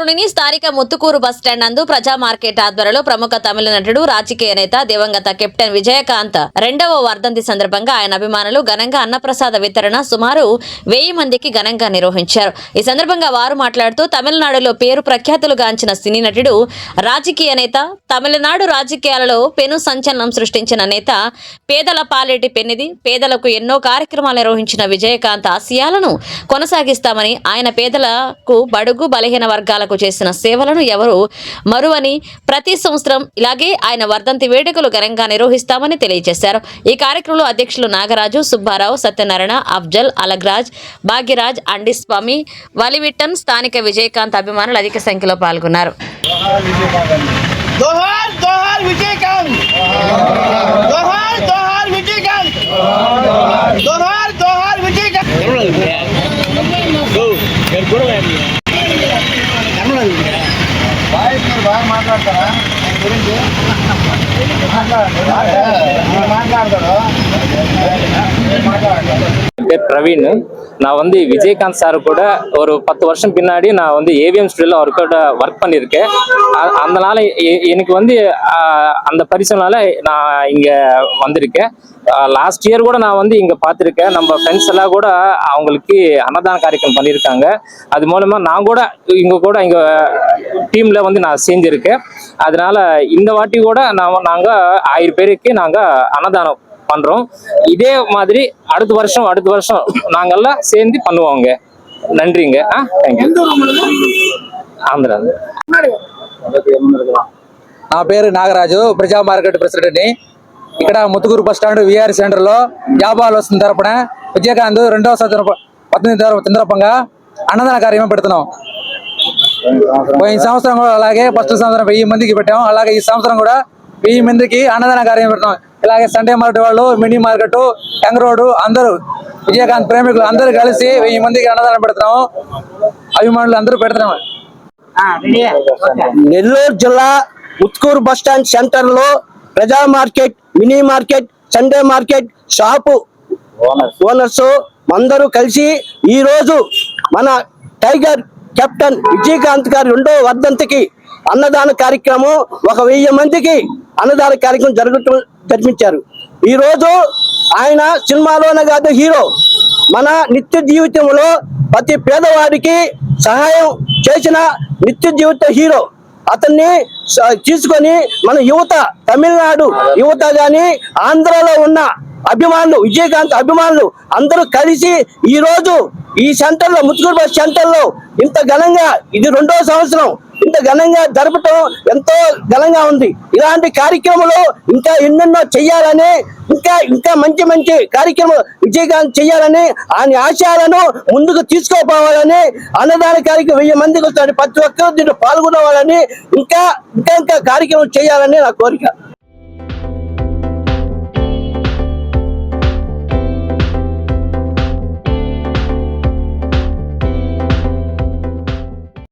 కాలనీని స్థానిక ముత్తుకూరు బస్టాండ్ నందు ప్రజా మార్కెట్ ఆధ్వర్యంలో ప్రముఖ తమిళ నటుడు రాజకీయ నేత దివంగత కెప్టెన్ విజయకాంత్ 2వ వర్ధంతి సందర్భంగా ఆయన అభిమానులు ఘనంగా అన్నప్రసాద వితరణ సుమారు 1000 మందికి ఘనంగా నిర్వహించారు. ఈ సందర్భంగా వారు మాట్లాడుతూ తమిళనాడులో పేరు ప్రఖ్యాతులుగాంచిన సినీ నటుడు, రాజకీయ నేత, తమిళనాడు రాజకీయాలలో పెను సంచలనం సృష్టించిన నేత, పేదల పాలేటి పెన్నిది, పేదలకు ఎన్నో కార్యక్రమాలు నిర్వహించిన విజయకాంత్ ఆశయాలను కొనసాగిస్తామని, ఆయన పేదలకు బడుగు బలహీన వర్గాలకు చేసిన సేవలను ఎవరు మరువని, ప్రతి సంవత్సరం ఇలాగే ఆయన వర్ధంతి వేడుకలు ఘనంగా నిర్వహిస్తామని తెలియజేశారు. ఈ కార్యక్రమంలో అధ్యక్షులు నాగరాజు, సుబ్బారావు, సత్యనారాయణ, అఫ్జల్, అలగ్రాజ్, భాగ్యరాజ్, అండిస్వామి, వలివిట్టన్, స్థానిక విజయకాంత్ అభిమానులు అధిక సంఖ్యలో పాల్గొన్నారు. பிரவீன், நான் வந்து விஜயகாந்த் சார் கூட ஒரு 10 வருஷம் பின்னாடி நான் வந்து ஏவிஎம் ஸ்டுடியோல அவர்கிட்ட ஒர்க் பண்ணியிருக்கேன். அதனால எனக்கு வந்து அந்த பரிசுனால நான் இங்க வந்திருக்கேன். லாஸ்ட் இயர் கூட நான் வந்து இங்க பார்த்துருக்கேன். நம்ம ஃப்ரெண்ட்ஸ் எல்லாம் கூட அவங்களுக்கு அன்னதான காரியக்ரம் பண்ணியிருக்காங்க. அது மூலமா நான் கூட இங்க டீம்ல வந்து நான் செஞ்சிருக்கேன். அதனால இந்த வாட்டி கூட நாங்க 1000 பேருக்கு நாங்க அன்னதானம் பண்றோம். இதே மாதிரி அடுத்த வருஷம் நாங்கெல்லாம் சேர்ந்து பண்ணுவோங்க. நன்றிங்க. தேங்க்யூ. ஆந்திரா. నా పేరు నాగరాజు, ప్రజా మార్కెట్ ప్రెసిడెంట్ని. ఇక్కడ Muthukur bus stand VR center లో జాబాలు వస్తున్న తరపున విజయకాంత్ 2వ సందర్భంగా అన్నదాన కార్యక్రమం పెడుతున్నాం. పోయిన సంవత్సరం కూడా అలాగే ఫస్ట్ సంవత్సరం 1000 మందికి పెట్టాం. అలాగే ఈ సంవత్సరం కూడా 1000 మందికి అన్నదాన కార్యక్రమం పెడతాం. ఇలాగే సండే మార్కెట్ వాళ్ళు, మినీ మార్కెట్, యంగ్ రోడ్ అందరూ విజయకాంత్ ప్రేమికులు అందరూ కలిసి 1000 మందికి అన్నదానం పెడుతున్నాము. అభిమానులు అందరూ పెడుతున్నాము. నెల్లూరు జిల్లా ముత్తుకూరు బస్ స్టాండ్ సెంటర్ లో ప్రజా market, mini market, Sunday market shop owners అందరూ కలిసి ఈ రోజు మన టైగర్ కెప్టెన్ విజయకాంత్ గారి 2వ వర్ధంతికి అన్నదాన కార్యక్రమం 1000 మందికి అన్నదాన కార్యక్రమం జరిపించారు. ఈ రోజు ఆయన సినిమాలోనే కాదు, హీరో. మన నిత్య జీవితంలో ప్రతి పేదవాడికి సహాయం చేసిన నిత్య జీవిత హీరో. అతన్ని తీసుకొని మన యువత, తమిళనాడు యువత గాని, ఆంధ్రలో ఉన్న అభిమానులు, విజయకాంత్ అభిమానులు అందరూ కలిసి ఈ రోజు ఈ సెంటర్ లో, ముత్తుకూరు బస్ సెంటర్ లో ఇంత ఘనంగా, ఇది 2వ సంవత్సరం ఇంత ఘనంగా జరపటం ఎంతో ఘనంగా ఉంది. ఇలాంటి కార్యక్రమాలు ఇంకా ఎన్నెన్నో చెయ్యాలని, ఇంకా మంచి కార్యక్రమం విజయకాంత్ చెయ్యాలని, ఆయన ఆశయాలను ముందుకు తీసుకోపోవాలని, అన్నదాన కార్యక్రమం 1000 మందికి వస్తాడు, ప్రతి ఒక్కరు దీంట్లో పాల్గొనవాలని, ఇంకా కార్యక్రమం చేయాలని నా కోరిక.